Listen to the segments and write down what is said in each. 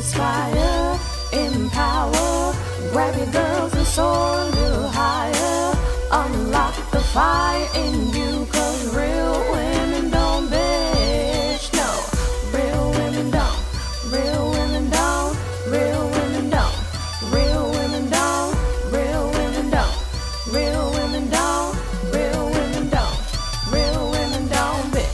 inspire, empower, grab your girls and soar a little higher, unlock the fire in you, cause real women don't bitch, no, real women don't, real women don't, real women don't, real women don't, real women don't, real women don't, real women don't, real women don't bitch.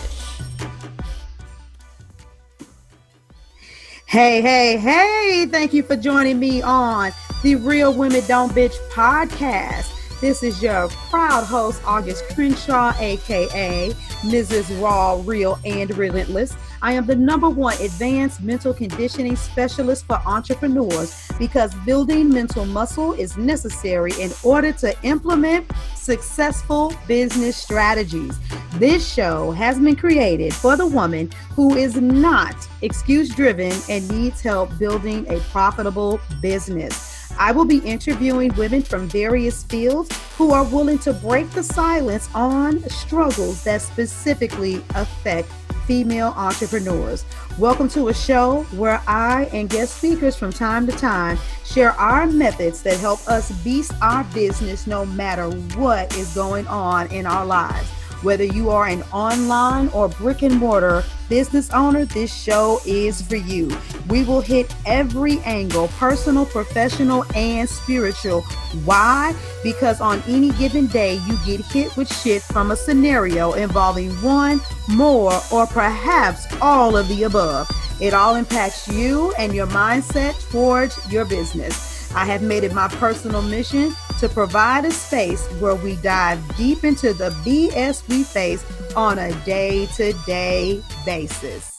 Hey, thank you for joining me on the Real Women Don't Bitch podcast. This is your proud host, August Crenshaw, aka Mrs. Raw, Real, and Relentless. I am the #1 advanced mental conditioning specialist for entrepreneurs because building mental muscle is necessary in order to implement successful business strategies. This show has been created for the woman who is not excuse-driven and needs help building a profitable business. I will be interviewing women from various fields who are willing to break the silence on struggles that specifically affect female entrepreneurs. Welcome to a show where I and guest speakers from time to time share our methods that help us beast our business no matter what is going on in our lives. Whether you are an online or brick and mortar business owner, this show is for you. We will hit every angle, personal, professional, and spiritual. Why? Because on any given day, you get hit with shit from a scenario involving one, more, or perhaps all of the above. It all impacts you and your mindset towards your business. I have made it my personal mission to provide a space where we dive deep into the BS we face on a day-to-day basis.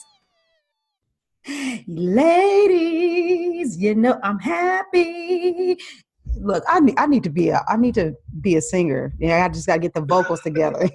Ladies, you know I'm happy. Look, I need to be a singer. Yeah, I just gotta get the vocals together.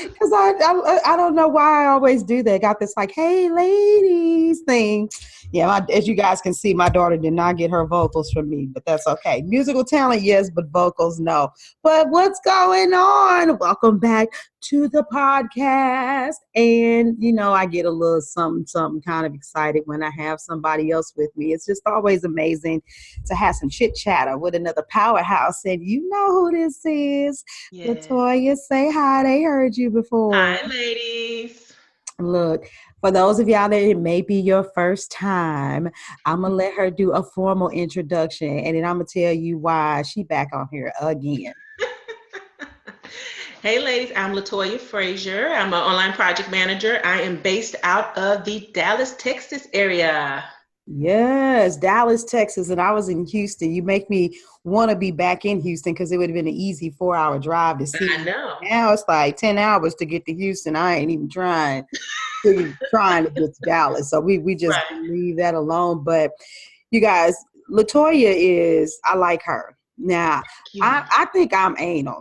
Because I don't know why I always do that. Got this like, hey, ladies thing. Yeah, as you guys can see, my daughter did not get her vocals from me, but that's okay. Musical talent, yes, but vocals, no. But what's going on? Welcome back to the podcast. And, you know, I get a little something kind of excited when I have somebody else with me. It's just always amazing to have some chit chatter with another powerhouse. And you know who this is. Yeah. Latoya, say hi. They heard you before. Hi, ladies. Look, for those of y'all that it may be your first time, I'm going to let her do a formal introduction, and then I'm going to tell you why she back on here again. Hey, ladies, I'm Latoya Frazier. I'm an online project manager. I am based out of the Dallas, Texas area. Yes, Dallas, Texas, and I was in Houston. You make me want to be back in Houston because it would have been an easy 4-hour drive to see. I know. Now it's like 10 hours to get to Houston. I ain't even trying to get to Dallas. So we just leave that alone. But you guys, Latoya I like her. Now, I think I'm anal.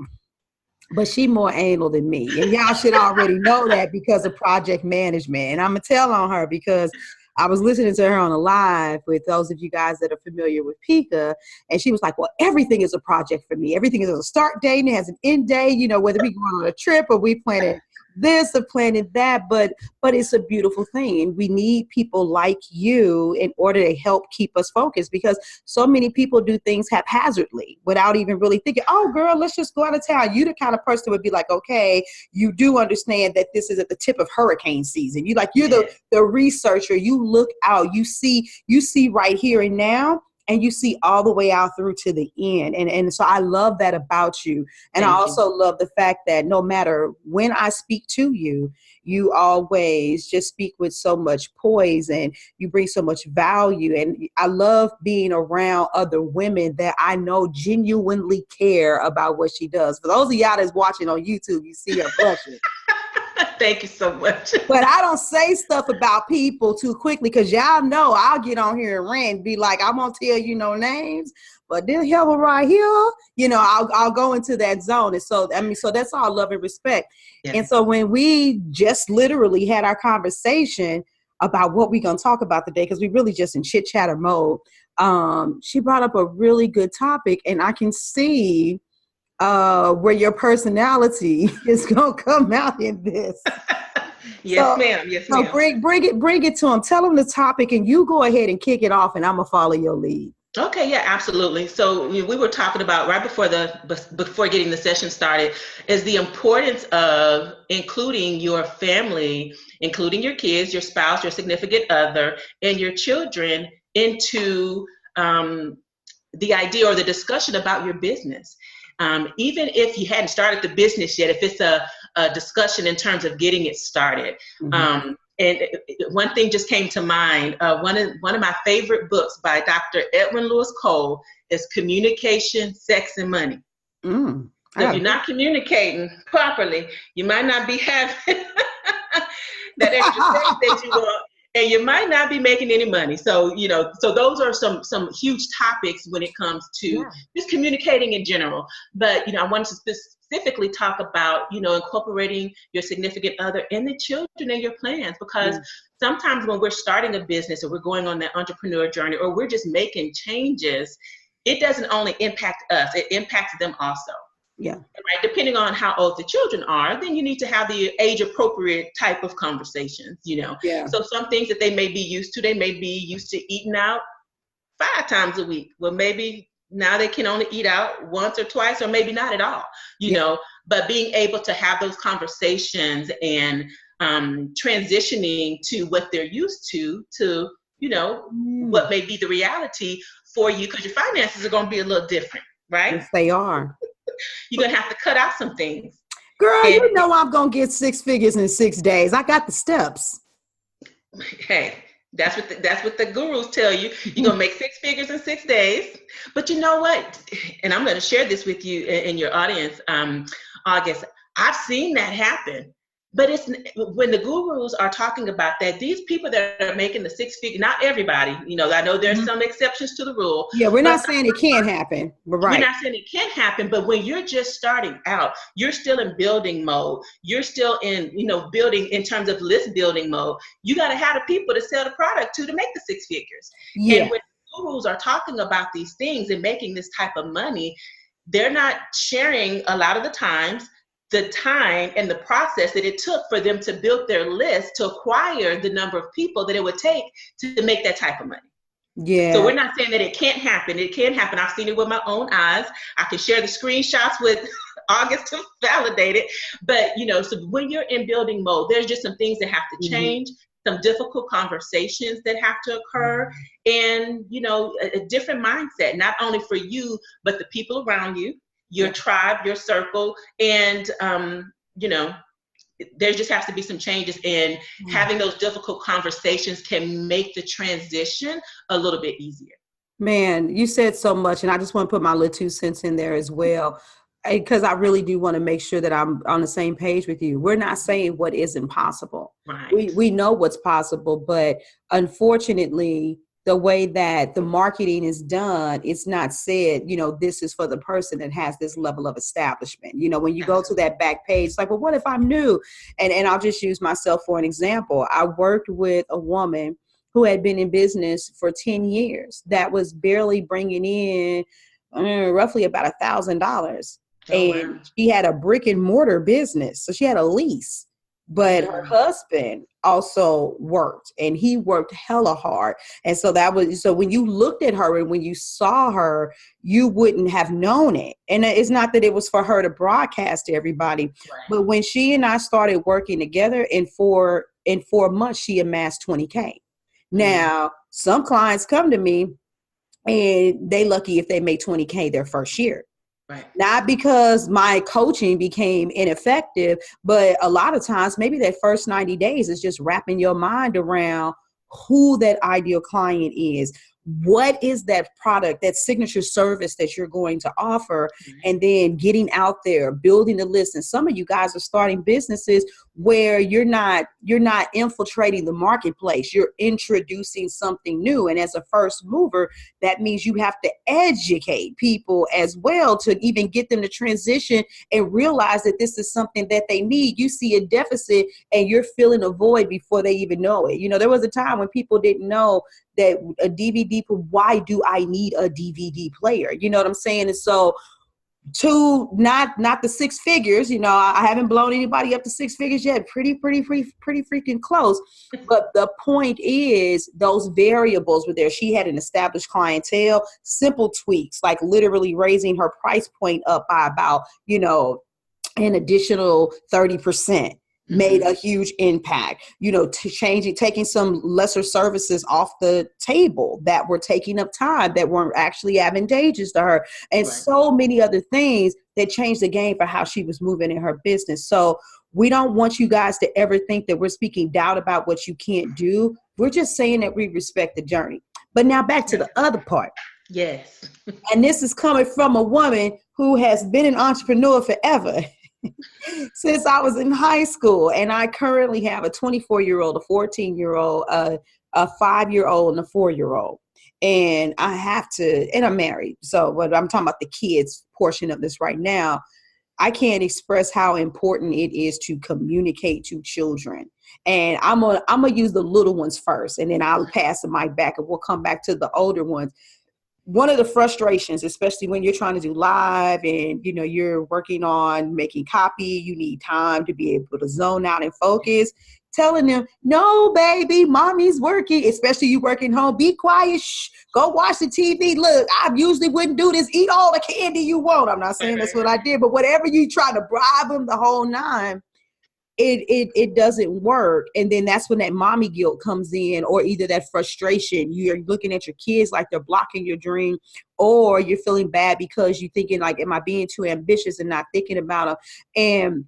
But she more anal than me. And y'all should already know that because of project management. And I'm going to tell on her because I was listening to her on a live with those of you guys that are familiar with Pika. And she was like, well, everything is a project for me. Everything is a start date and it has an end date, you know, whether we go on a trip or we planning this or planning that, but it's a beautiful thing. And we need people like you in order to help keep us focused because so many people do things haphazardly without even really thinking, oh, girl, let's just go out of town. You the kind of person would be like, okay, you do understand that this is at the tip of hurricane season. You're the researcher. You look out, you see right here and now. And you see all the way out through to the end. And so I love that about you. And I also love the fact that no matter when I speak to you, you always just speak with so much poise and you bring so much value. And I love being around other women that I know genuinely care about what she does. For those of y'all that's watching on YouTube, you see her blushing. Thank you so much. But I don't say stuff about people too quickly because y'all know I'll get on here and rant, be like, I won't tell you no names, but this hell right here, you know, I'll go into that zone. And so, so that's all love and respect. Yeah. And so when we just literally had our conversation about what we're going to talk about today, because we really just in chit chatter mode, she brought up a really good topic and I can see where your personality is going to come out in this. Yes, ma'am. Yes, So ma'am. bring it to them. Tell them the topic, and you go ahead and kick it off, and I'm gonna follow your lead. Okay, yeah, absolutely. So we were talking about right before getting the session started is the importance of including your family, including your kids, your spouse, your significant other, and your children into the idea or the discussion about your business. Even if you hadn't started the business yet, if it's a discussion in terms of getting it started. Mm-hmm. And one thing just came to mind. One of my favorite books by Dr. Edwin Lewis Cole is Communication, Sex, and Money. So if you're not communicating properly, you might not be having that extra sex that you want, and you might not be making any money. So, so those are some huge topics when it comes to just communicating in general. But, I wanted to specifically talk about, incorporating your significant other and the children in your plans, because sometimes when we're starting a business or we're going on that entrepreneur journey or we're just making changes, it doesn't only impact us, it impacts them also. Yeah. Right. Depending on how old the children are, then you need to have the age appropriate type of conversations, Yeah. So some things that they may be used to, they may be used to eating out 5 times a week. Well, maybe now they can only eat out once or twice, or maybe not at all, but being able to have those conversations and transitioning to what they're used to, what may be the reality for you, because your finances are going to be a little different, right? Yes, they are. You're going to have to cut out some things. Girl, I'm going to get 6 figures in 6 days. I got the steps. Hey, that's what the gurus tell you. You're going to make 6 figures in 6 days. But you know what? And I'm going to share this with you in your audience, August. I've seen that happen. But it's when the gurus are talking about that, these people that are making the 6 figure, not everybody, I know there's some exceptions to the rule. Yeah, we're not saying it can't happen. But right. We're not saying it can't happen, but when you're just starting out, you're still in building mode. You're still in, building in terms of list building mode. You got to have the people to sell the product to make the 6 figures. Yeah. And when gurus are talking about these things and making this type of money, they're not sharing a lot of the times the time and the process that it took for them to build their list to acquire the number of people that it would take to make that type of money. Yeah. So we're not saying that it can't happen. It can happen. I've seen it with my own eyes. I can share the screenshots with August to validate it. But, so when you're in building mode, there's just some things that have to change, some difficult conversations that have to occur, and, a different mindset, not only for you, but the people around you, your tribe, your circle, and, there just has to be some changes, and having those difficult conversations can make the transition a little bit easier. Man, you said so much, and I just want to put my little 2 cents in there as well, because I really do want to make sure that I'm on the same page with you. We're not saying what isn't possible. Right. We know what's possible, but unfortunately, the way that the marketing is done, it's not said, this is for the person that has this level of establishment. When you go to that back page, it's like, well, what if I'm new? And I'll just use myself for an example. I worked with a woman who had been in business for 10 years that was barely bringing in roughly about $1,000. And she had a brick and mortar business. So she had a lease. But her husband also worked, and he worked hella hard. And so so when you looked at her and when you saw her, you wouldn't have known it. And it's not that it was for her to broadcast to everybody, but when she and I started working together, in 4 months, she amassed 20K. Now, some clients come to me and they lucky if they make 20K their first year. Right. Not because my coaching became ineffective, but a lot of times maybe that first 90 days is just wrapping your mind around who that ideal client is. What is that product, that signature service that you're going to offer? And then getting out there, building the list. And some of you guys are starting businesses where you're not infiltrating the marketplace. You're introducing something new. And as a first mover, that means you have to educate people as well to even get them to transition and realize that this is something that they need. You see a deficit and you're filling a void before they even know it. There was a time when people didn't know that a DVD, why do I need a DVD player? You know what I'm saying? And so to not the six figures. You know, I haven't blown anybody up to six figures yet. Pretty freaking close. But the point is those variables were there. She had an established clientele, simple tweaks, like literally raising her price point up by about, you know, an additional 30%. Made a huge impact, you know, taking some lesser services off the table that were taking up time that weren't actually advantageous to her, and so many other things that changed the game for how she was moving in her business. So we don't want you guys to ever think that we're speaking doubt about what you can't do. We're just saying that we respect the journey. But now back to the other part. Yes. And this is coming from a woman who has been an entrepreneur forever. Since I was in high school, and I currently have a 24-year-old, a 14-year-old, a 5-year-old, and a 4-year-old. And I have to, and I'm married. So, but I'm talking about the kids portion of this right now. I can't express how important it is to communicate to children. And I'm gonna use the little ones first, and then I'll pass the mic back, and we'll come back to the older ones. One of the frustrations, especially when you're trying to do live and, you know, you're working on making copy, you need time to be able to zone out and focus, telling them, no, baby, mommy's working, especially you working home, be quiet, shh, go watch the TV. Look, I usually wouldn't do this, eat all the candy you want. I'm not saying that's what I did, but whatever you try to bribe them the whole nine, it doesn't work. And then that's when that mommy guilt comes in, or either that frustration. You're looking at your kids like they're blocking your dream, or you're feeling bad because you're thinking like, am I being too ambitious and not thinking about them? And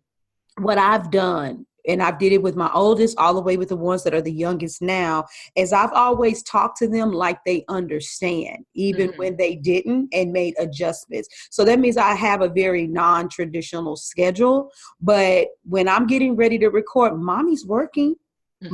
what I've done, and I did it with my oldest all the way with the ones that are the youngest now, is I've always talked to them like they understand, even when they didn't, and made adjustments. So that means I have a very non-traditional schedule. But when I'm getting ready to record, mommy's working.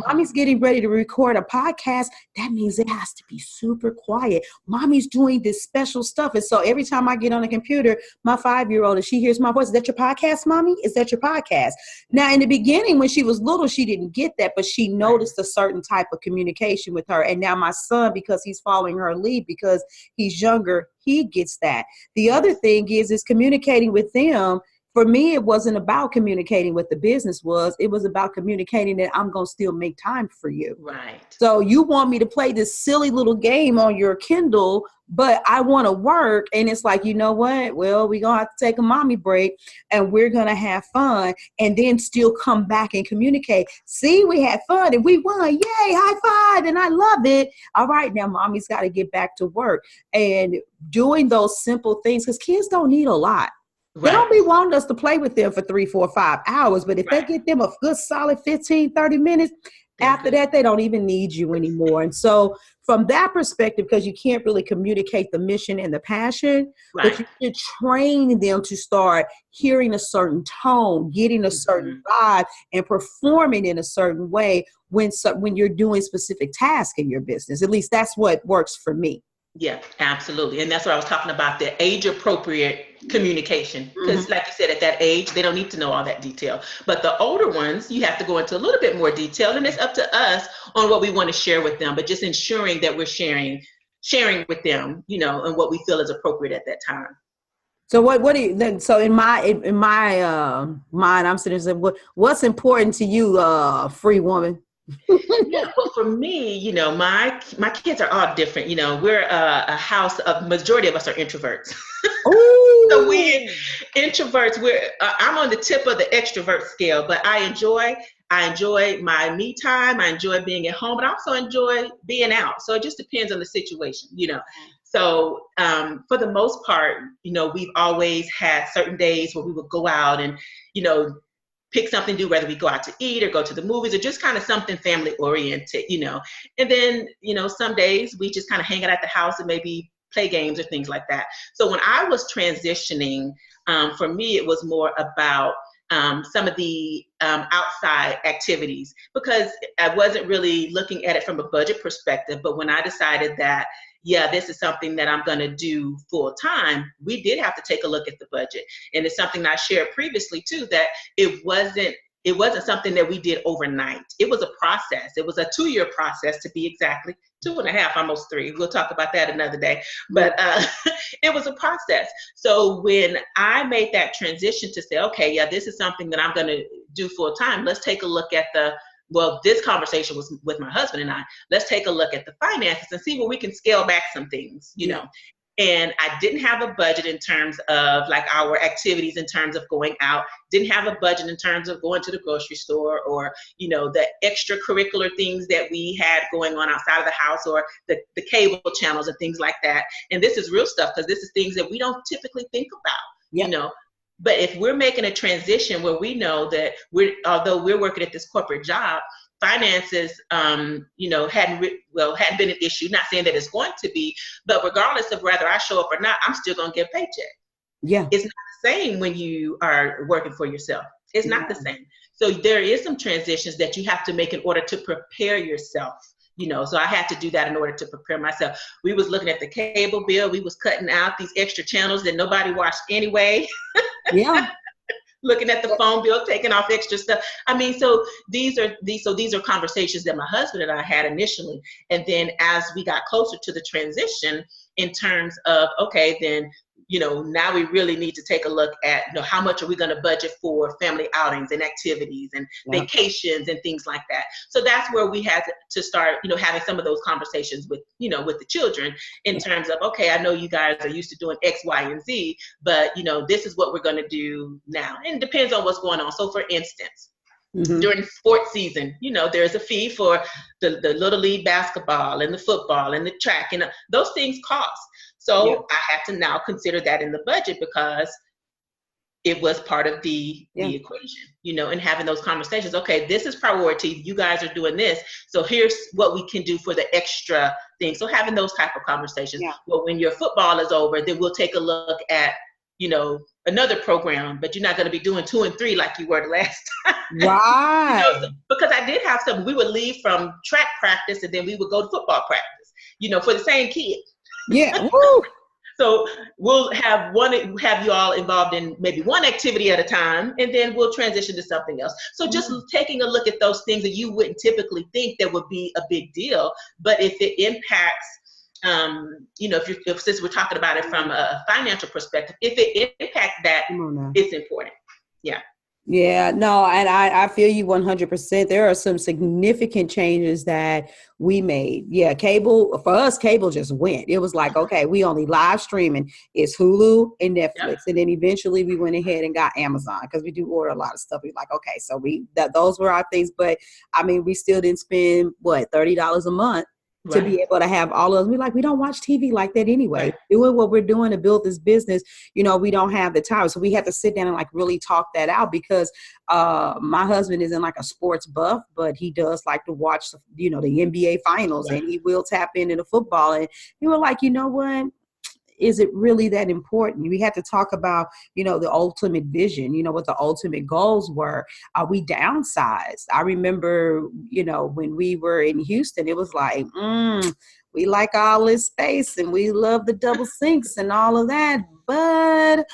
Mommy's getting ready to record a podcast. That means it has to be super quiet. Mommy's doing this special stuff. And so every time I get on the computer, my 5-year-old, and she hears my voice, is that your podcast, mommy? Is that your podcast? Now, in the beginning, when she was little, she didn't get that, but she noticed a certain type of communication with her. And now my son, because he's following her lead, because he's younger, he gets that. The other thing is communicating with them. For me, it wasn't about communicating what the business was. It was about communicating that I'm going to still make time for you. Right. So you want me to play this silly little game on your Kindle, but I want to work. And it's like, you know what? Well, we're going to have to take a mommy break, and we're going to have fun, and then still come back and communicate. See, we had fun and we won. Yay, high five. And I love it. All right, now mommy's got to get back to work. And doing those simple things, because kids don't need a lot. Right. They don't be wanting us to play with them for 3, 4, 5 hours. But if they get them a good solid 15, 30 minutes, after that, they don't even need you anymore. And so from that perspective, because you can't really communicate the mission and the passion, but you can train them to start hearing a certain tone, getting a certain vibe, and performing in a certain way when you're doing specific tasks in your business. At least that's what works for me. Yeah, absolutely. And that's what I was talking about, the age appropriate communication. Because like you said, at that age, they don't need to know all that detail. But the older ones, you have to go into a little bit more detail, and it's up to us on what we want to share with them, but just ensuring that we're sharing with them, you know, and what we feel is appropriate at that time. So what do you then? So in my mind, I'm sitting there saying, what's important to you, free woman? Yeah, well, for me, you know, my kids are all different. You know, we're a house of, majority of us are introverts. So we introverts, I'm on the tip of the extrovert scale, but I enjoy my me time. I enjoy being at home, but I also enjoy being out. So it just depends on the situation, you know. So for the most part, you know, we've always had certain days where we would go out and, you know, pick something to do, whether we go out to eat or go to the movies or just kind of something family oriented, you know. And then, you know, some days we just kind of hang out at the house and maybe play games or things like that. So when I was transitioning, for me, it was more about some of the outside activities, because I wasn't really looking at it from a budget perspective. But when I decided that, yeah, this is something that I'm going to do full time, we did have to take a look at the budget. And it's something I shared previously too, that it wasn't it wasn't something that we did overnight. It was a process. It was a 2-year process, to be exactly 2.5, almost 3. We'll talk about that another day. But it was a process. So when I made that transition to say, okay, yeah, this is something that I'm going to do full time. Let's take a look at this conversation was with my husband and I. Let's take a look at the finances and see where we can scale back some things, you know. And I didn't have a budget in terms of like our activities, in terms of going out, didn't have a budget in terms of going to the grocery store, or, you know, the extracurricular things that we had going on outside of the house, or the cable channels and things like that. And this is real stuff, because this is things that we don't typically think about, you know. But if we're making a transition where we know that although we're working at this corporate job, finances, you know, hadn't been an issue. Not saying that it's going to be, but regardless of whether I show up or not, I'm still going to get a paycheck. Yeah. It's not the same when you are working for yourself. It's not the same. So there is some transitions that you have to make in order to prepare yourself. You know, so I had to do that in order to prepare myself. We was looking at the cable bill. We was cutting out these extra channels that nobody watched anyway. Yeah. Looking at the phone bill, taking off extra stuff. I mean, so these are conversations that my husband and I had initially. And then as we got closer to the transition, in terms of, okay, then, you know, now we really need to take a look at, you know, how much are we going to budget for family outings and activities and vacations and things like that. So that's where we had to start, you know, having some of those conversations with, you know, with the children in terms of, okay, I know you guys are used to doing X, Y, and Z, but, you know, this is what we're going to do now. And it depends on what's going on. So for instance, during sports season, you know, there's a fee for the Little League basketball and the football and the track, and those things cost. So I had to now consider that in the budget, because it was part of the equation, you know, and having those conversations. Okay, this is priority. You guys are doing this. So here's what we can do for the extra thing. So having those type of conversations. Well, when your football is over, then we'll take a look at, you know, another program, but you're not going to be doing 2 and 3 like you were the last time. Right. You know, because I did have some, we would leave from track practice and then we would go to football practice, you know, for the same kid. Yeah. Woo. So we'll have you all involved in maybe one activity at a time, and then we'll transition to something else. So just taking a look at those things that you wouldn't typically think that would be a big deal, but if it impacts, you know, if since we're talking about it from a financial perspective, if it impacts that, it's important. Yeah. Yeah, no, and I feel you 100%. There are some significant changes that we made. Yeah, cable, for us, cable just went. It was like, okay, we only live streaming. It's Hulu and Netflix. And then eventually we went ahead and got Amazon, because we do order a lot of stuff. We're like, okay, so those were our things. But I mean, we still didn't spend, $30 a month to be able to have all of them. We don't watch TV like that anyway. Doing what we're doing to build this business, you know, we don't have the time. So we have to sit down and like really talk that out, because my husband isn't like a sports buff, but he does like to watch, you know, the NBA finals, and he will tap into the football. And he was like, you know what? Is it really that important? We had to talk about, you know, the ultimate vision, you know, what the ultimate goals were. We downsized. I remember, you know, when we were in Houston, it was like, we like all this space and we love the double sinks and all of that, but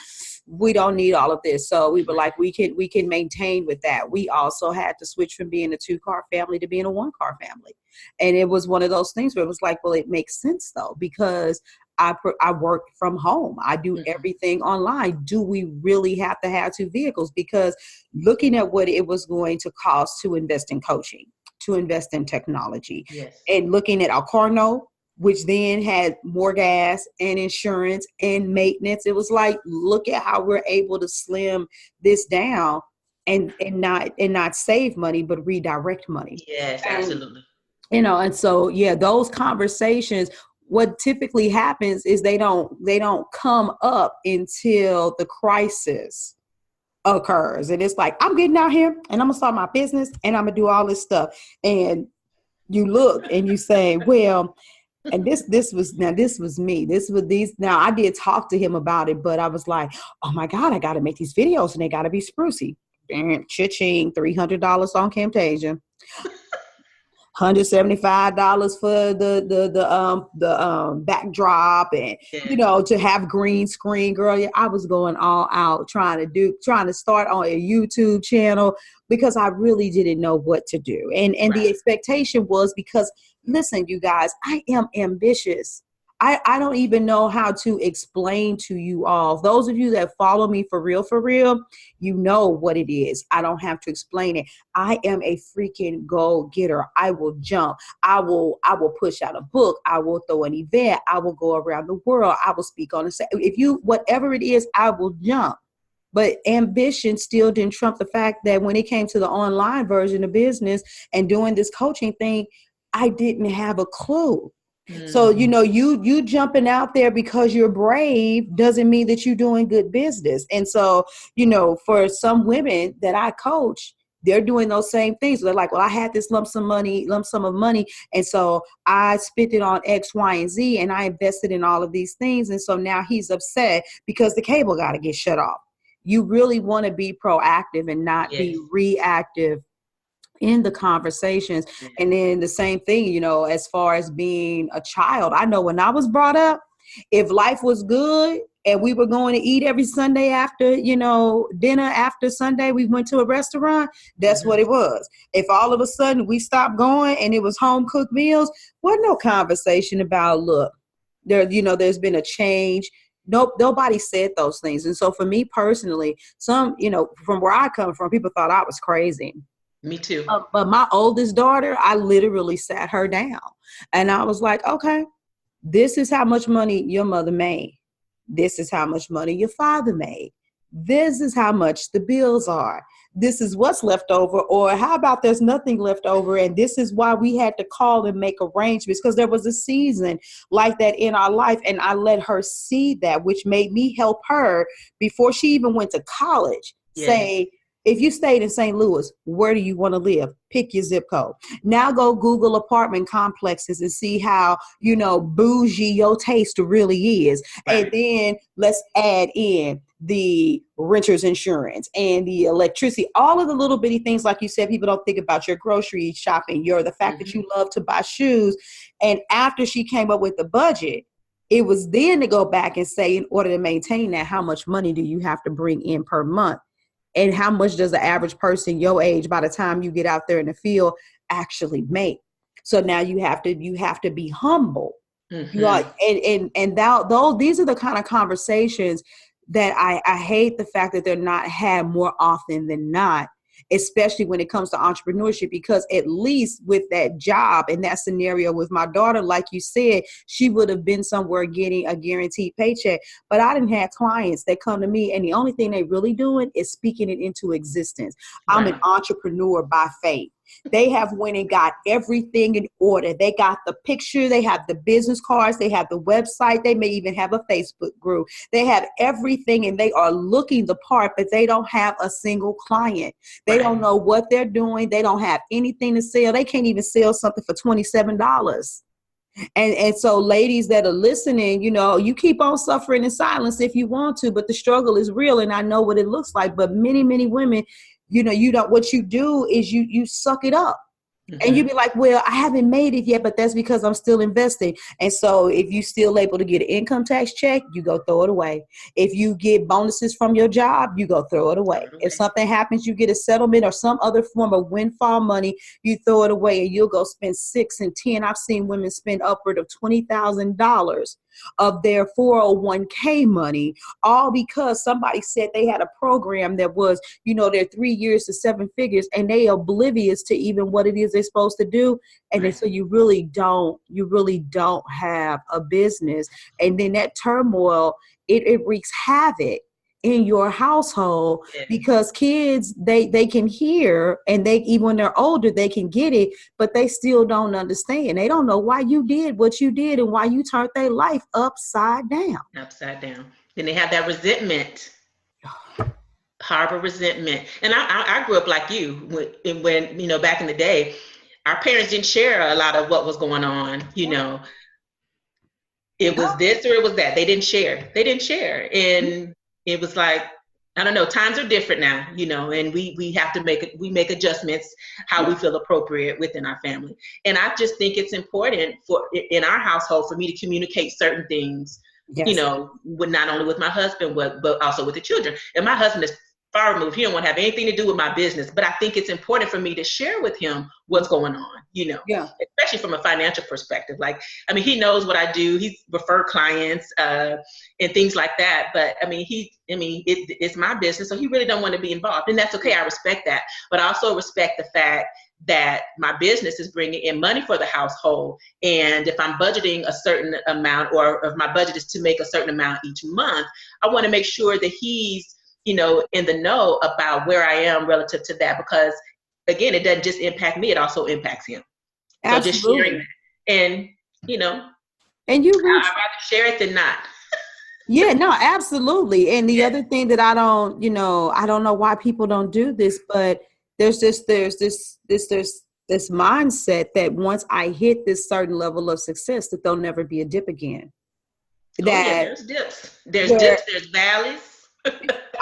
we don't need all of this. So we were like, we can maintain with that. We also had to switch from being a 2-car family to being a 1-car family. And it was one of those things where it was like, well, it makes sense though, because I work from home. I do everything online. Do we really have to have 2 vehicles? Because looking at what it was going to cost to invest in coaching, to invest in technology, and looking at our car note, which then had more gas and insurance and maintenance. It was like, look at how we're able to slim this down and not save money, but redirect money. Yes, absolutely. You know, and so, yeah, those conversations, what typically happens is they don't come up until the crisis occurs. And it's like, I'm getting out here and I'm gonna start my business and I'm gonna do all this stuff. And you look and you say, well, and this was me. Now I did talk to him about it, but I was like, oh my God, I got to make these videos and they got to be sprucey. Cha-ching, $300 on Camtasia. $175 for the backdrop, and to have green screen. Girl, I was going all out trying to start on a YouTube channel because I really didn't know what to do. And the expectation was, because listen, you guys, I am ambitious. I don't even know how to explain to you all. Those of you that follow me for real, you know what it is. I don't have to explain it. I am a freaking go-getter. I will jump. I will push out a book. I will throw an event. I will go around the world. I will speak on whatever it is, I will jump. But ambition still didn't trump the fact that when it came to the online version of business and doing this coaching thing, I didn't have a clue. So, you jumping out there because you're brave doesn't mean that you're doing good business. And so, for some women that I coach, they're doing those same things. They're like, well, I had this lump sum of money. And so I spent it on X, Y, and Z, and I invested in all of these things. And so now he's upset because the cable got to get shut off. You really want to be proactive and not be reactive in the conversations. And then the same thing, as far as being a child, I know when I was brought up, if life was good and we were going to eat every Sunday after, dinner after Sunday, we went to a restaurant, that's what it was. If all of a sudden we stopped going and it was home cooked meals, wasn't no conversation about, look, there's been a change. Nope, nobody said those things. And so for me personally, some, from where I come from, people thought I was crazy. Me too. But my oldest daughter, I literally sat her down and I was like, okay, this is how much money your mother made. This is how much money your father made. This is how much the bills are. This is what's left over. Or how about there's nothing left over? And this is why we had to call and make arrangements, because there was a season like that in our life. And I let her see that, which made me help her before she even went to college, say, if you stayed in St. Louis, where do you want to live? Pick your zip code. Now go Google apartment complexes and see how, bougie your taste really is. Right. And then let's add in the renter's insurance and the electricity, all of the little bitty things. Like you said, people don't think about your grocery shopping, the fact that you love to buy shoes. And after she came up with the budget, it was then to go back and say, in order to maintain that, how much money do you have to bring in per month? And how much does the average person your age, by the time you get out there in the field, actually make? So now you have to be humble. These are the kind of conversations that I hate the fact that they're not had more often than not, especially when it comes to entrepreneurship, because at least with that job and that scenario with my daughter, like you said, she would have been somewhere getting a guaranteed paycheck. But I didn't have clients that come to me and the only thing they really doing is speaking it into existence. I'm an entrepreneur by faith. They have went and got everything in order. They got the picture, they have the business cards, they have the website, they may even have a Facebook group. They have everything and they are looking the part, but they don't have a single client. They don't know what they're doing. They don't have anything to sell. They can't even sell something for $27. And so ladies that are listening, you keep on suffering in silence if you want to, but the struggle is real and I know what it looks like. But many, many women, what you do is you suck it up. And you be like, well, I haven't made it yet, but that's because I'm still investing. And so if you still able to get an income tax check, you go throw it away. If you get bonuses from your job, you go throw it away. If something happens, you get a settlement or some other form of windfall money, you throw it away and you'll go spend 6 and 10. I've seen women spend upward of $20,000 of their 401k money, all because somebody said they had a program that was, their 3 years to 7 figures, and they oblivious to even what it is they're supposed to do. And then so you really don't have a business. And then that turmoil, it wreaks havoc in your household because kids, they can hear, and they, even when they're older, they can get it, but they still don't understand. They don't know why you did what you did and why you turned their life upside down. Then they have that resentment, harbor resentment. And I grew up like you when back in the day, our parents didn't share a lot of what was going on, It was this or it was that. They didn't share. And it was like, I don't know, times are different now, and we have to make adjustments how we feel appropriate within our family. And I just think it's important in our household for me to communicate certain things, yes. with not only with my husband, but also with the children. And my husband is far removed. He don't want to have anything to do with my business, but I think it's important for me to share with him what's going on, yeah. especially from a financial perspective. Like, I mean, he knows what I do. He's referred clients and things like that. But I mean, it's my business, so he really don't want to be involved, and that's okay. I respect that, but I also respect the fact that my business is bringing in money for the household. And if I'm budgeting a certain amount, or if my budget is to make a certain amount each month, I want to make sure that he's in the know about where I am relative to that, because again, it doesn't just impact me, it also impacts him. Absolutely. So just sharing that. And, and I'd rather share it than not. Yeah, no, absolutely. And the other thing that I don't know why people don't do this, but there's this mindset that once I hit this certain level of success, that there'll never be a dip again. There's dips. There's valleys.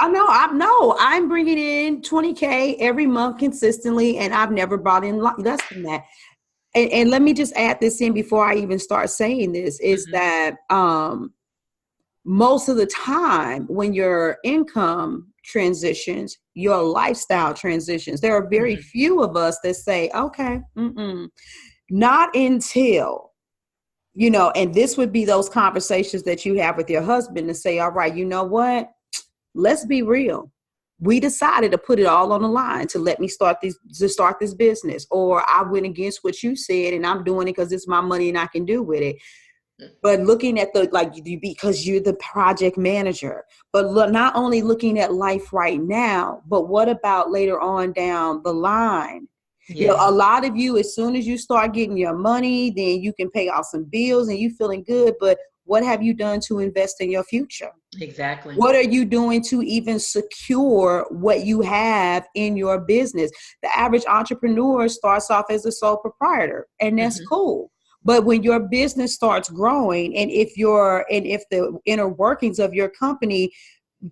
I'm bringing in $20K every month consistently, and I've never brought in less than that. And let me just add this in before I even start saying this, is that most of the time when your income transitions, your lifestyle transitions, there are very few of us that say, okay, not until, and this would be those conversations that you have with your husband to say, all right, you know what? Let's be real. We decided to put it all on the line to let me start this business, or I went against what you said and I'm doing it because it's my money and I can do with it. But looking at because you're the project manager, but not only looking at life right now, but what about later on down the line? Yeah. A lot of you, as soon as you start getting your money, then you can pay off some bills and you feeling good. But what have you done to invest in your future? Exactly. What are you doing to even secure what you have in your business? The average entrepreneur starts off as a sole proprietor, and that's cool. But when your business starts growing, and if the inner workings of your company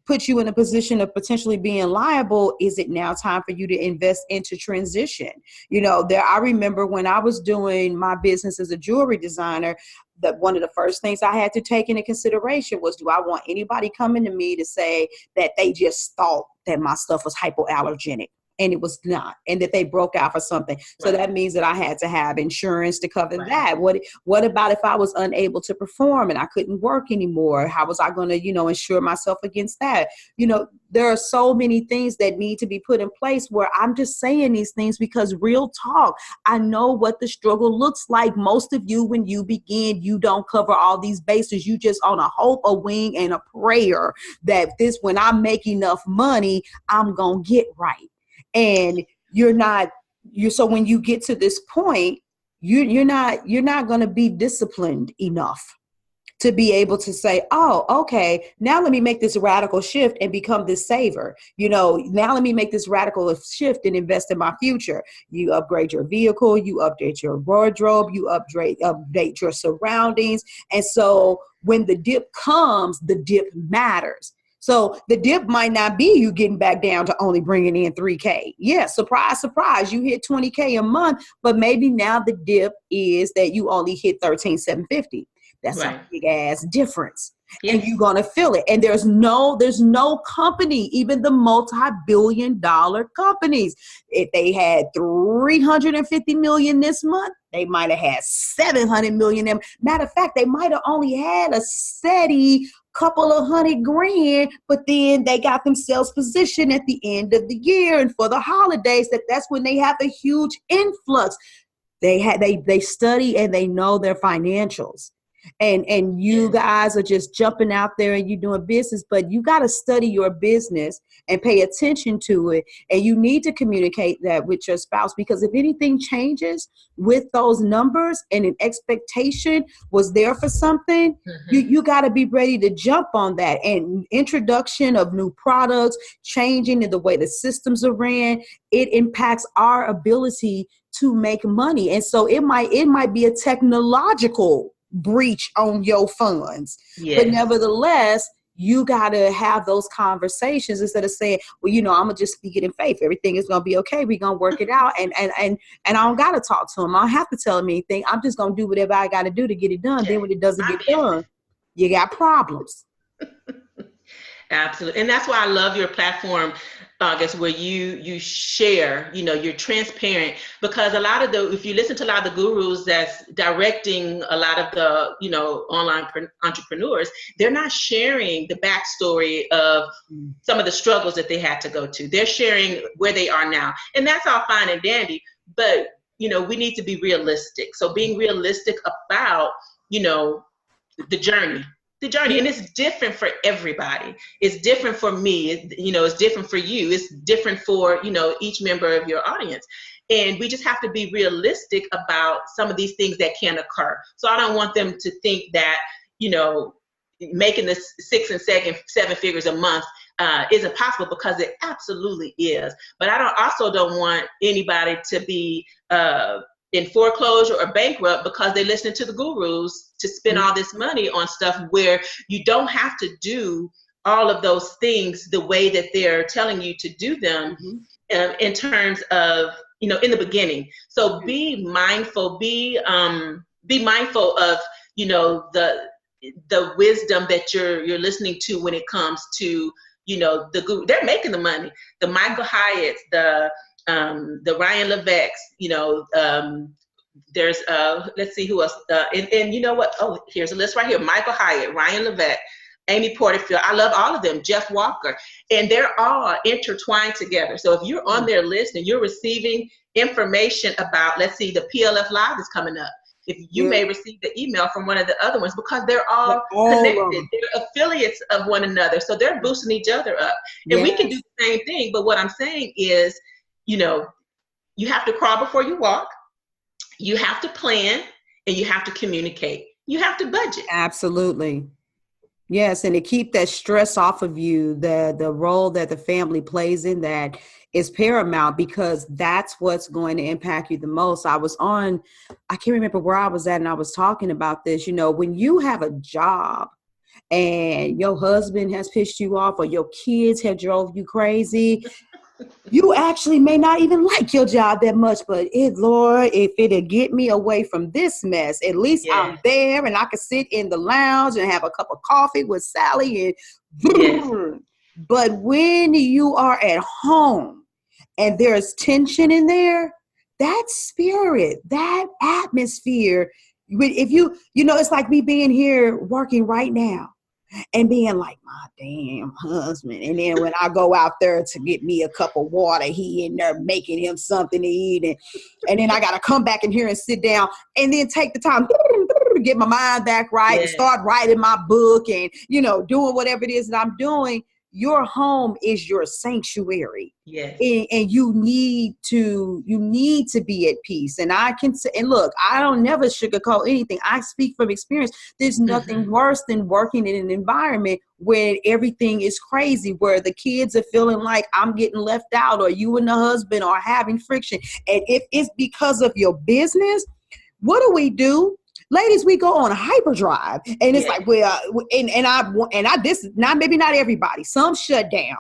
put you in a position of potentially being liable, is it now time for you to invest into transition? I remember when I was doing my business as a jewelry designer, that one of the first things I had to take into consideration was, do I want anybody coming to me to say that they just thought that my stuff was hypoallergenic? And it was not, and that they broke out for something. So that means that I had to have insurance to cover that. What about if I was unable to perform and I couldn't work anymore? How was I going to, insure myself against that? There are so many things that need to be put in place, where I'm just saying these things because, real talk, I know what the struggle looks like. Most of you, when you begin, you don't cover all these bases. You just on a hope, a wing, and a prayer that when I make enough money, I'm going to get right. And so when you get to this point, you're not going to be disciplined enough to be able to say, oh, okay, now let me make this radical shift and become this saver. Now let me make this radical shift and invest in my future. You upgrade your vehicle, you update your wardrobe, you update your surroundings. And so when the dip comes, the dip matters. So the dip might not be you getting back down to only bringing in $3K. Yeah, surprise, surprise, you hit $20K a month, but maybe now the dip is that you only hit $13,750. That's a big ass difference. Yes. And you're going to feel it. And there's no company, even the multi-billion-dollar companies. If they had $350 million this month, they might have had $700 million. Matter of fact, they might have only had a steady couple of $100,000, but then they got themselves positioned at the end of the year and for the holidays that's when they have a huge influx. They study and they know their financials. And you guys are just jumping out there and you're doing business, but you got to study your business and pay attention to it. And you need to communicate that with your spouse, because if anything changes with those numbers and an expectation was there for something, you got to be ready to jump on that. And introduction of new products, changing in the way the systems are ran, it impacts our ability to make money. And so it might be a technological breach on your funds, but nevertheless, you got to have those conversations instead of saying, well, you know, I'm going to just speak it in faith. Everything is going to be okay. We're going to work it out. And I don't got to talk to him. I don't have to tell him anything. I'm just going to do whatever I got to do to get it done. Then when it doesn't get done, you got problems. Absolutely. And that's why I love your platform, August, where you share, you know, you're transparent, because if you listen to a lot of the gurus that's directing a lot of the, you know, online entrepreneurs, they're not sharing the backstory of some of the struggles that they had to go to. They're sharing where they are now. And that's all fine and dandy, but, you know, we need to be realistic. So being realistic about, you know, the journey, and it's different for everybody. It's different for me, you know, it's different for you. It's different for, you know, each member of your audience. And we just have to be realistic about some of these things that can occur. So I don't want them to think that, you know, making the 6 and 7 figures a month isn't possible, because it absolutely is. But I also don't want anybody to be in foreclosure or bankrupt because they listen to the gurus to spend all this money on stuff where you don't have to do all of those things the way that they're telling you to do them, in terms of, you know, in the beginning. So be mindful, be mindful of, you know, the wisdom that you're listening to when it comes to, you know, the guru. They're making the money. The Michael Hyatts, the Ryan Levesque's, you know, there's let's see who else, and you know what, oh, here's a list right here: Michael Hyatt, Ryan Levesque, Amy Porterfield. I love all of them. Jeff Walker. And they're all intertwined together. So if you're on their list and you're receiving information about, let's see, the PLF Live is coming up, if you may receive the email from one of the other ones, because they're all connected. They're affiliates of one another. So they're boosting each other up. And we can do the same thing. But what I'm saying is, you know, you have to crawl before you walk. You have to plan, and you have to communicate. You have to budget. Absolutely. Yes. And to keep that stress off of you, the role that the family plays in that is paramount, because that's what's going to impact you the most. I can't remember where I was at, and I was talking about this. You know, when you have a job and your husband has pissed you off, or your kids have drove you crazy, you actually may not even like your job that much, but Lord, if it'll get me away from this mess, at least I'm there and I can sit in the lounge and have a cup of coffee with Sally. And but when you are at home and there's tension in there, that spirit, that atmosphere, if you know, it's like me being here working right now and being like, my damn husband. And then when I go out there to get me a cup of water, he in there making him something to eat. And then I got to come back in here and sit down and then take the time to get my mind back right and start writing my book and, you know, doing whatever it is that I'm doing. Your home is your sanctuary. Yes. And you need to be at peace. And I can say, and look, I don't never sugarcoat anything. I speak from experience. There's nothing worse than working in an environment where everything is crazy, where the kids are feeling like I'm getting left out, or you and the husband are having friction. And if it's because of your business, what do? Ladies, we go on hyperdrive, and it's like, well, this, not maybe not everybody. Some shut down.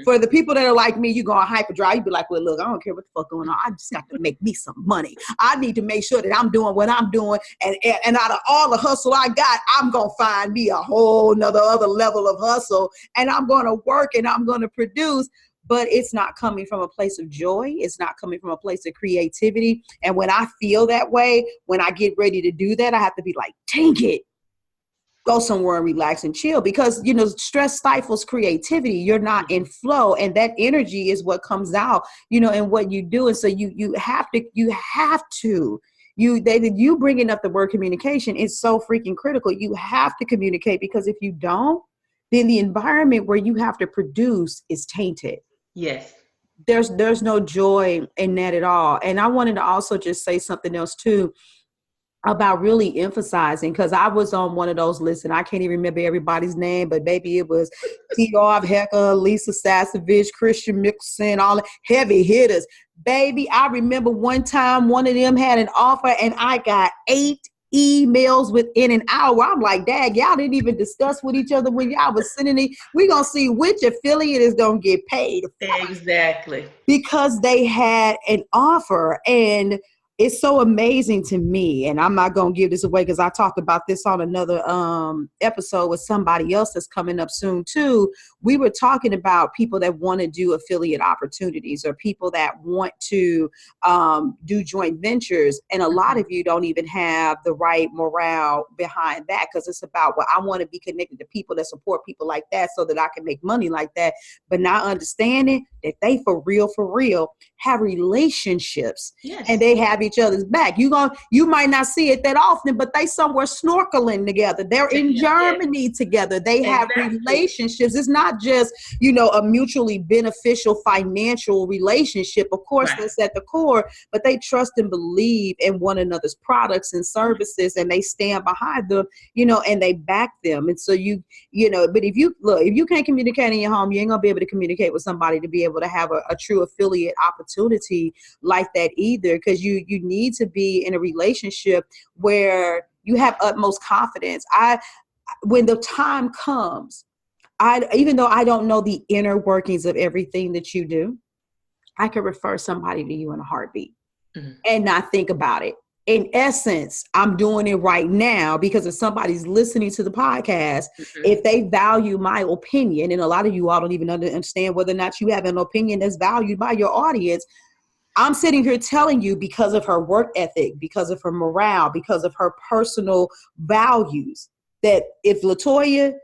For the people that are like me, you go on hyperdrive. You be like, well, look, I don't care what the fuck going on. I just got to make me some money. I need to make sure that I'm doing what I'm doing, and out of all the hustle I got, I'm gonna find me a whole other level of hustle, and I'm gonna work and I'm gonna produce. But it's not coming from a place of joy. It's not coming from a place of creativity. And when I feel that way, when I get ready to do that, I have to be like, dang it, go somewhere and relax and chill, because, you know, stress stifles creativity. You're not in flow, and that energy is what comes out, you know, in what you do. And so you have to. You bringing up the word communication is so freaking critical. You have to communicate, because if you don't, then the environment where you have to produce is tainted. Yes. There's no joy in that at all. And I wanted to also just say something else too about really emphasizing, because I was on one of those lists, and I can't even remember everybody's name, but maybe it was T.R. Hecker, Lisa Sasevich, Christian Mixon, all the heavy hitters. Baby, I remember one time one of them had an offer, and I got 8 emails within an hour. I'm like, Dad, y'all didn't even discuss with each other when y'all was sending it. We're going to see which affiliate is going to get paid. Exactly. Because they had an offer. And it's so amazing to me. And I'm not going to give this away because I talked about this on another episode with somebody else that's coming up soon too. We were talking about people that want to do affiliate opportunities or people that want to do joint ventures. And a lot of you don't even have the right morale behind that, because it's about, well, I want to be connected to people that support people like that so that I can make money like that. But not understanding that they for real have relationships. Yes. And they have each other's back. You might not see it that often, but they somewhere snorkeling together. They're in Germany together. They have relationships. It's not just, a mutually beneficial financial relationship. Of course, that's at the core, but they trust and believe in one another's products and services, and they stand behind them, and they back them. And so but if you can't communicate in your home, you ain't gonna be able to communicate with somebody to be able to have a true affiliate opportunity like that either, because you need to be in a relationship where you have utmost confidence. When the time comes, even though I don't know the inner workings of everything that you do, I could refer somebody to you in a heartbeat and not think about it. In essence, I'm doing it right now because if somebody's listening to the podcast, if they value my opinion, and a lot of you all don't even understand whether or not you have an opinion that's valued by your audience, I'm sitting here telling you, because of her work ethic, because of her morale, because of her personal values, that if LaToya,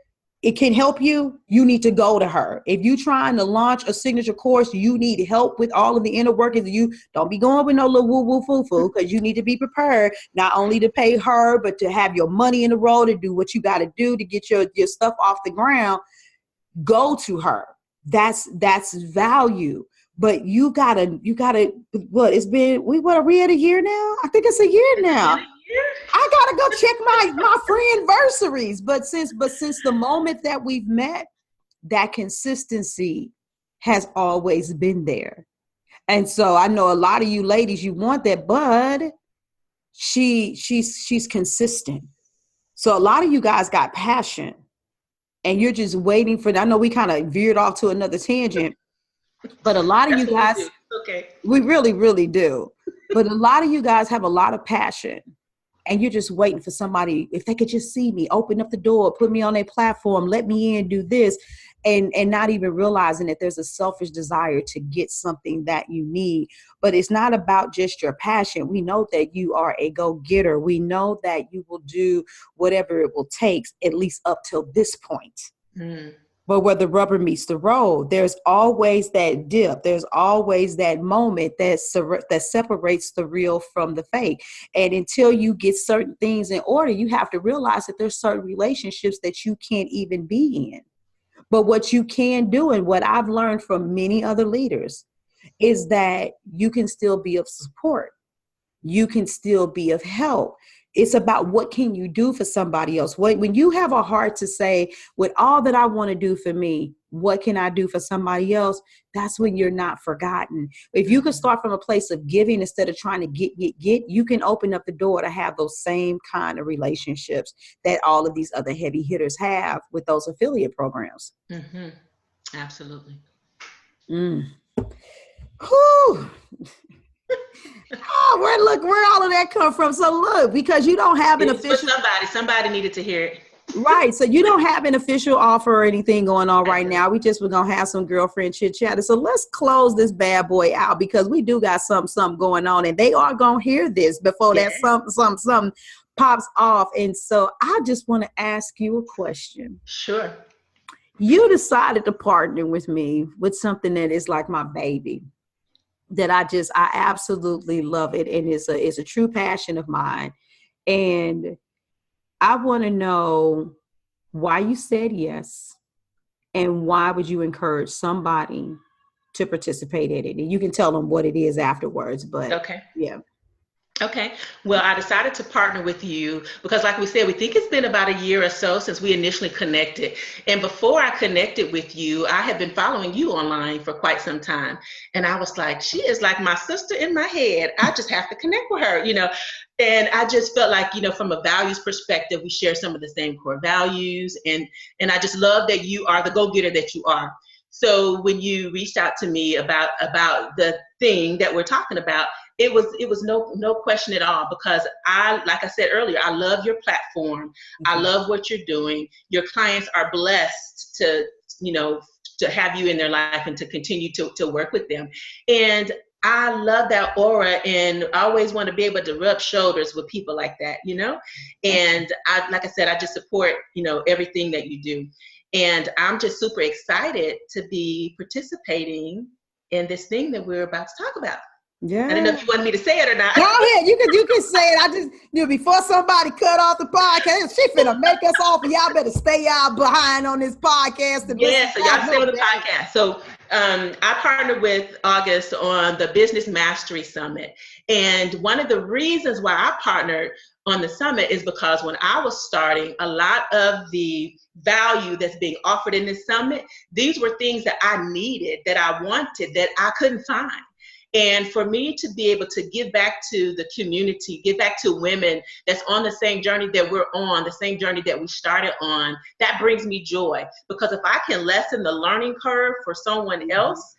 it can help you, you need to go to her. If you're trying to launch a signature course, you need help with all of the inner workings. You don't be going with no little woo-woo foo-foo, because you need to be prepared not only to pay her, but to have your money in the road to do what you got to do to get your stuff off the ground. Go to her. That's value. But you gotta, what, are we at a year now? I think it's a year now. I gotta go check my friend anniversaries. But since the moment that we've met, that consistency has always been there. And so I know a lot of you ladies, you want that, but she's consistent. So a lot of you guys got passion and you're just waiting for, I know we kind of veered off to another tangent, but a lot of you guys, we really, really do. But a lot of you guys have a lot of passion. And you're just waiting for somebody, if they could just see me, open up the door, put me on their platform, let me in, do this, and not even realizing that there's a selfish desire to get something that you need. But it's not about just your passion. We know that you are a go-getter. We know that you will do whatever it will take, at least up till this point. But where the rubber meets the road, there's always that dip. There's always that moment that separates the real from the fake. And until you get certain things in order, you have to realize that there's certain relationships that you can't even be in. But what you can do, and what I've learned from many other leaders, is that you can still be of support. You can still be of help. It's about what can you do for somebody else. When you have a heart to say, with all that I want to do for me, what can I do for somebody else? That's when you're not forgotten. If you can start from a place of giving instead of trying to get, you can open up the door to have those same kind of relationships that all of these other heavy hitters have with those affiliate programs. Absolutely. Whew. Where all of that come from? So look, because you don't have an official, somebody needed to hear it. Right. So you don't have an official offer or anything going on right now. We're going to have some girlfriend chit chat. So let's close this bad boy out, because we do got something going on, and they are going to hear this before that something pops off. And so I just want to ask you a question. Sure. You decided to partner with me with something that is like my baby, that I absolutely love it. And it's a true passion of mine. And I want to know why you said yes, and why would you encourage somebody to participate in it? And you can tell them what it is afterwards, but okay. Yeah. Okay. Well, I decided to partner with you because, like we said, we think it's been about a year or so since we initially connected. And before I connected with you, I had been following you online for quite some time. And I was like, she is like my sister in my head. I just have to connect with her, And I just felt like, from a values perspective, we share some of the same core values. And I just love that you are the go-getter that you are. So when you reached out to me about the thing that we're talking about, it was no question at all, because like I said earlier, I love your platform. I love what you're doing. Your clients are blessed to have you in their life and to continue to work with them. And I love that aura, and I always want to be able to rub shoulders with people like that, And like I said, I just support, everything that you do. And I'm just super excited to be participating in this thing that we're about to talk about. Yeah. I don't know if you wanted me to say it or not. Go ahead. You can say it. I just before somebody cut off the podcast, she finna make us off, and y'all better stay y'all behind on this podcast. Yeah, so y'all stay on the podcast. So I partnered with August on the Business Mastery Summit. And one of the reasons why I partnered on the summit is because when I was starting, a lot of the value that's being offered in this summit, these were things that I needed, that I wanted, that I couldn't find. And for me to be able to give back to the community, give back to women that's on the same journey that we're on, the same journey that we started on, that brings me joy. Because if I can lessen the learning curve for someone else,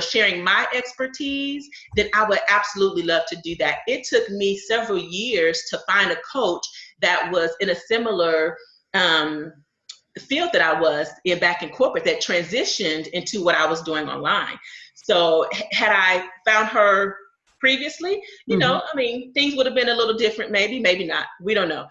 sharing my expertise, then I would absolutely love to do that. It took me several years to find a coach that was in a similar field that I was in back in corporate, that transitioned into what I was doing online. So had I found her previously, things would have been a little different, maybe not. We don't know.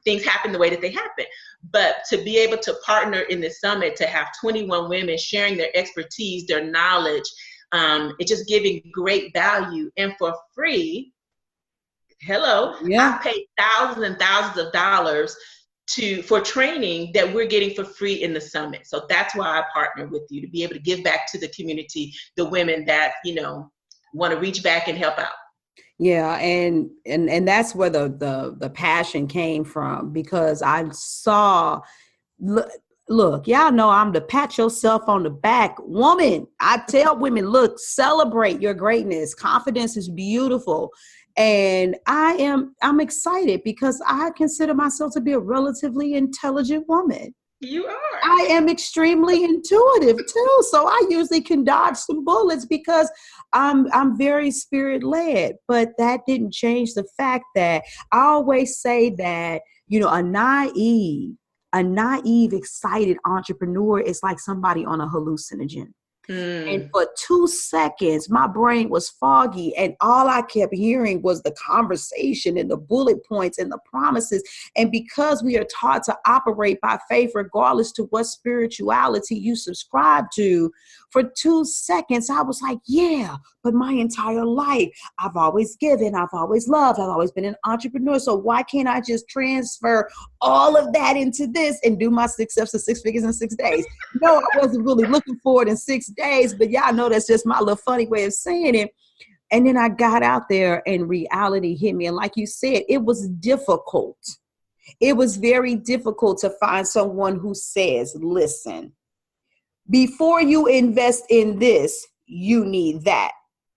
Things happen the way that they happen. But to be able to partner in the summit, to have 21 women sharing their expertise, their knowledge, it's just giving great value, and for free. I paid thousands and thousands of dollars for training that we're getting for free in the summit. So that's why I partnered with you, to be able to give back to the community, the women that, want to reach back and help out. Yeah. And that's where the passion came from, because I saw, look, y'all know I'm the pat yourself on the back woman. I tell women, look, celebrate your greatness. Confidence is beautiful. And I'm excited because I consider myself to be a relatively intelligent woman. You are. I am extremely intuitive too. So I usually can dodge some bullets because I'm very spirit led. But that didn't change the fact that I always say that, a naive, excited entrepreneur is like somebody on a hallucinogen. And for 2 seconds, my brain was foggy, and all I kept hearing was the conversation and the bullet points and the promises. And because we are taught to operate by faith, regardless to what spirituality you subscribe to, for 2 seconds, I was like, yeah, but my entire life, I've always given, I've always loved, I've always been an entrepreneur. So why can't I just transfer all of that into this and do my 6 steps to 6 figures in 6 days? No, I wasn't really looking for it in 6 days, but y'all know that's just my little funny way of saying it. And then I got out there and reality hit me. And like you said, it was difficult. It was very difficult to find someone who says, listen, before you invest in this, you need that.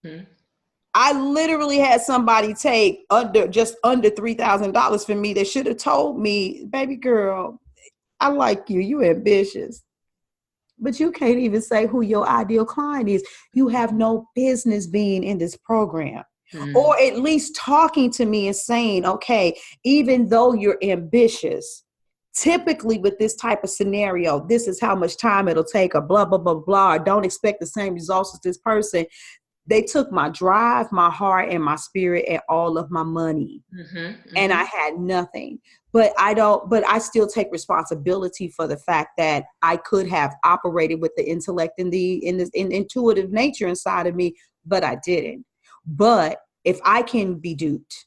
Mm-hmm. I literally had somebody take just under $3,000 from me that should have told me, baby girl, I like you. You ambitious. But you can't even say who your ideal client is. You have no business being in this program. Mm-hmm. Or at least talking to me and saying, okay, even though you're ambitious, typically with this type of scenario, this is how much time it'll take, or blah, blah, blah, blah. Don't expect the same results as this person. They took my drive, my heart, and my spirit, and all of my money. Mm-hmm, mm-hmm. And I had nothing. But I still take responsibility for the fact that I could have operated with the intellect and the intuitive nature inside of me, but I didn't. But if I can be duped,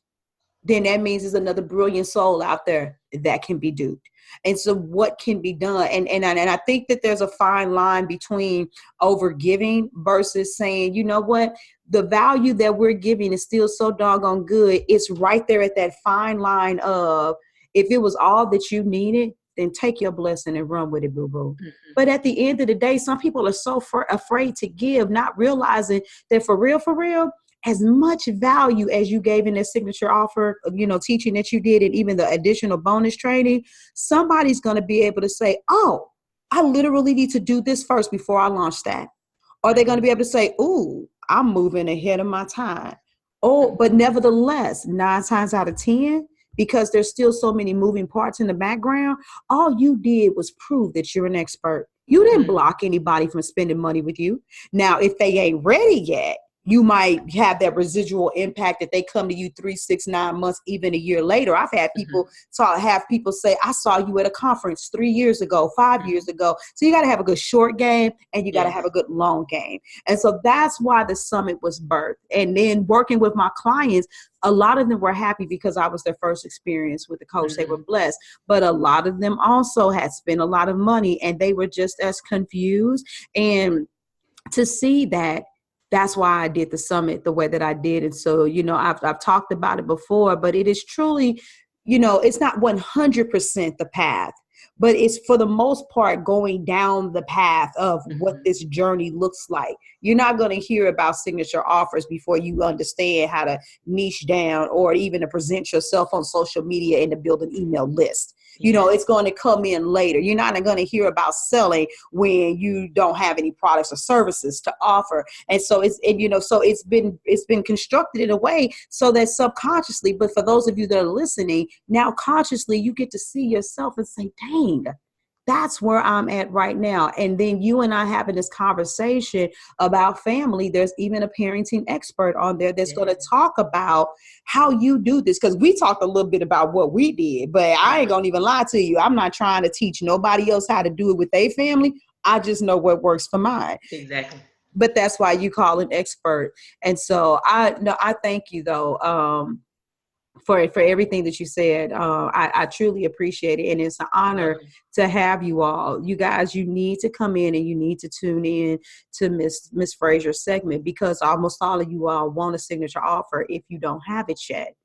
then that means there's another brilliant soul out there that can be duped. And so what can be done? And I think that there's a fine line between overgiving versus saying, you know what, the value that we're giving is still so doggone good. It's right there at that fine line of, if it was all that you needed, then take your blessing and run with it, boo-boo. Mm-hmm. But at the end of the day, some people are so afraid to give, not realizing that for real, as much value as you gave in that signature offer, teaching that you did, and even the additional bonus training, somebody's going to be able to say, oh, I literally need to do this first before I launch that. Or they're going to be able to say, ooh, I'm moving ahead of my time. Oh, but nevertheless, 9 times out of 10, because there's still so many moving parts in the background, all you did was prove that you're an expert. You didn't block anybody from spending money with you. Now, if they ain't ready yet, you might have that residual impact that they come to you 3, 6, 9 months, even a year later. I've had people have people say, I saw you at a conference 3 years ago, 5 years ago. So you got to have a good short game, and you got to have a good long game. And so that's why the summit was birthed. And then working with my clients, a lot of them were happy because I was their first experience with the coach. They were blessed. But a lot of them also had spent a lot of money, and they were just as confused. And to see that, that's why I did the summit the way that I did. And so, I've talked about it before, but it is truly, it's not 100% the path, but it's for the most part going down the path of what this journey looks like. You're not going to hear about signature offers before you understand how to niche down, or even to present yourself on social media and to build an email list. It's going to come in later. You're not going to hear about selling when you don't have any products or services to offer. And so it's been constructed in a way so that subconsciously, but for those of you that are listening, now consciously, you get to see yourself and say, dang, that's where I'm at right now. And then you and I having this conversation about family. There's even a parenting expert on there that's going to talk about how you do this. Because we talked a little bit about what we did, but I ain't going to even lie to you. I'm not trying to teach nobody else how to do it with their family. I just know what works for mine. Exactly. But that's why you call an expert. And so I thank you though. For everything that you said. I truly appreciate it. And it's an honor to have you all. You guys, you need to come in and you need to tune in to Miss Frazier's segment, because almost all of you all want a signature offer if you don't have it yet.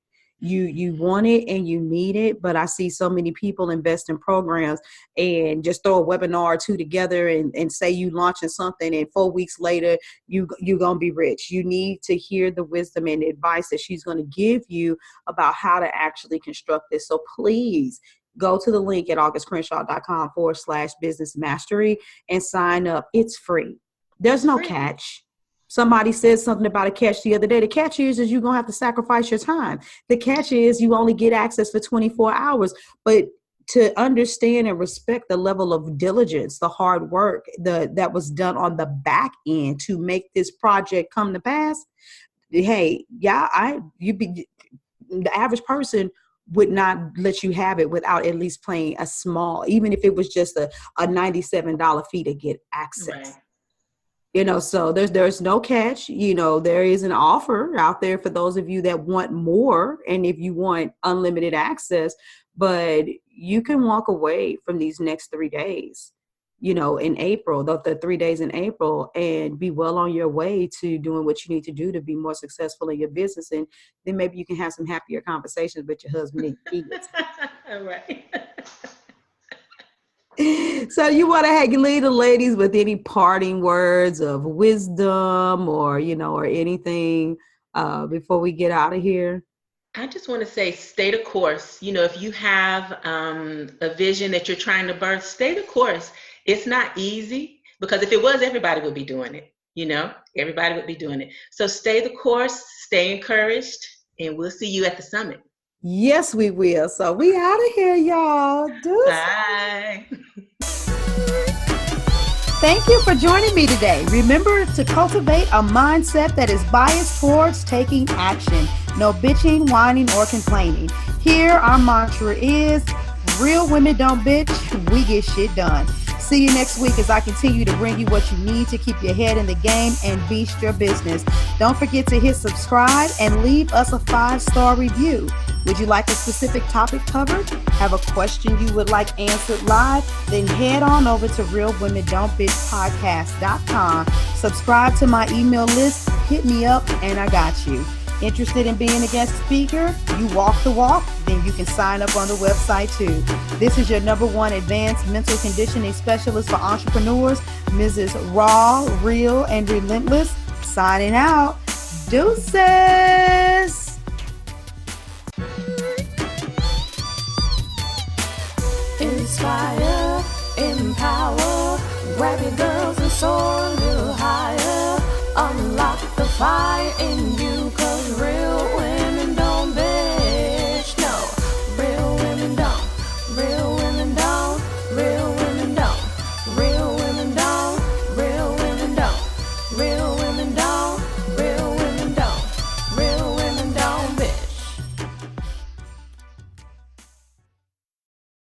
You want it and you need it, but I see so many people invest in programs and just throw a webinar or two together and say you launching something, and 4 weeks later you're gonna be rich. You need to hear the wisdom and advice that she's gonna give you about how to actually construct this. So please go to the link at augustcrenshaw.com/business mastery and sign up. It's free. There's no catch. Somebody said something about a catch the other day. The catch is you're going to have to sacrifice your time. The catch is you only get access for 24 hours. But to understand and respect the level of diligence, the hard work that was done on the back end to make this project come to pass, hey, the average person would not let you have it without at least paying a small, even if it was just a $97 fee to get access. Right. So there's no catch. There is an offer out there for those of you that want more, and if you want unlimited access, but you can walk away from these next 3 days, in April, the 3 days in April, and be well on your way to doing what you need to do to be more successful in your business. And then maybe you can have some happier conversations with your husband and kids. Right. So you want to lead the ladies with any parting words of wisdom or anything before we get out of here? I just want to say, stay the course. If you have a vision that you're trying to birth, stay the course. It's not easy, because if it was, everybody would be doing it. Everybody would be doing it. So stay the course, stay encouraged, and we'll see you at the summit. Yes, we will. So we out of here, y'all. Bye. Thank you for joining me today. Remember to cultivate a mindset that is biased towards taking action. No bitching, whining, or complaining. Here, our mantra is, real women don't bitch, we get shit done. See you next week as I continue to bring you what you need to keep your head in the game and beast your business. Don't forget to hit subscribe and leave us a 5-star review. Would you like a specific topic covered? Have a question you would like answered live? Then head on over to realwomendon'tbitchpodcast.com. Subscribe to my email list, hit me up, and I got you. Interested in being a guest speaker? You walk the walk? Then you can sign up on the website too. This is your #1 advanced mental conditioning specialist for entrepreneurs, Mrs. Raw, Real, and Relentless. Signing out. Deuces. Inspire, empower, grab your girls and soar a little